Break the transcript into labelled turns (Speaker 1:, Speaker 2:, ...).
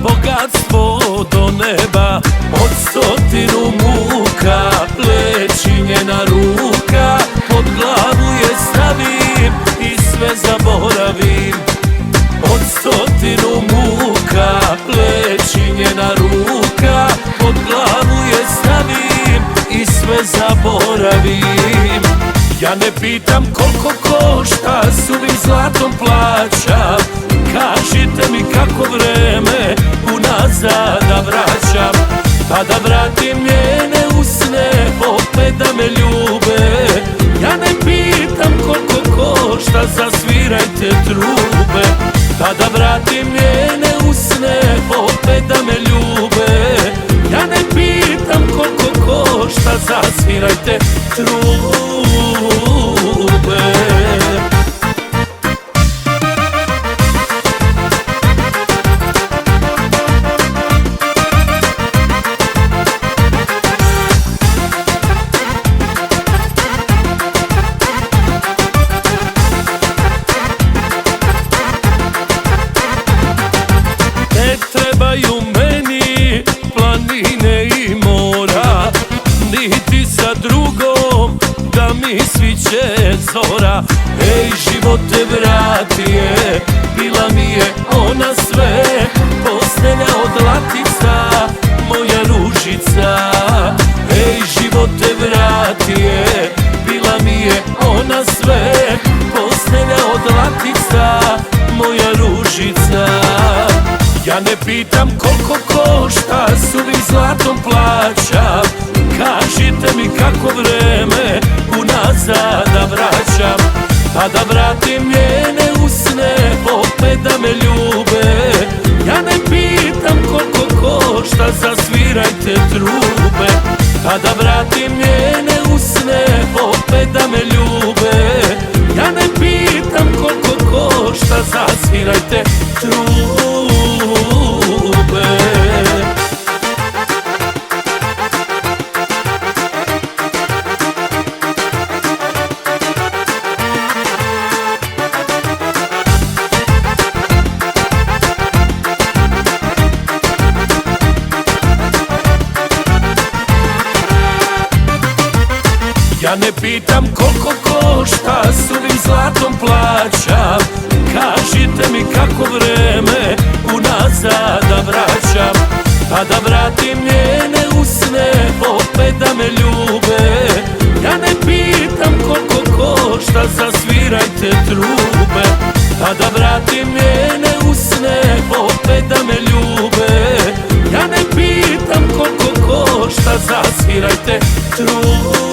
Speaker 1: bogatstvo do neba. Od 100 muka pleći njena ruka, pod glavu je stavim i sve zaboravim. Od 100 muka pleći njena ruka, pod glavu je stavim i sve zaboravim. Ja ne pitam koliko košta, suvim zlatom plaćam. Kažite mi kako vreme unazad da vraćam, pa da vratim njene usne, opet da me ljube. Ja ne pitam koliko košta, zasvirajte trube, pa da vratim njene usne, opet da me ljube. Ja ne pitam koliko košta, zasvirajte trube. Ne trebaju meni planine i mora, niti sa drugom da mi sviće zora. Ej, živote vrati je, bila mi je ona sve, postelja od latica, moja ružica. Ej, živote vrati je, bila mi je ona sve, postelja od latica, moja ružica. Ja ne pitam koliko košta, suvim zlatom plaćam. Kažite mi kako vreme unazad da vraćam, pa da vratim njene usne, opet da me ljube. Ja ne pitam koliko košta, zasvirajte trube, pa da vratim njene usne, opet da me ljube. Ja ne pitam koliko košta, zasvirajte trube. Ja ne pitam koliko košta, suvim zlatom plaćam. Kažite mi kako vreme unazad da vraćam, pa da vratim njene usne, opet da me ljube. Ja ne pitam koliko košta, zasvirajte trube, pa da vratim njene usne, opet da me ljube. Ja ne pitam koliko košta, zasvirajte trube.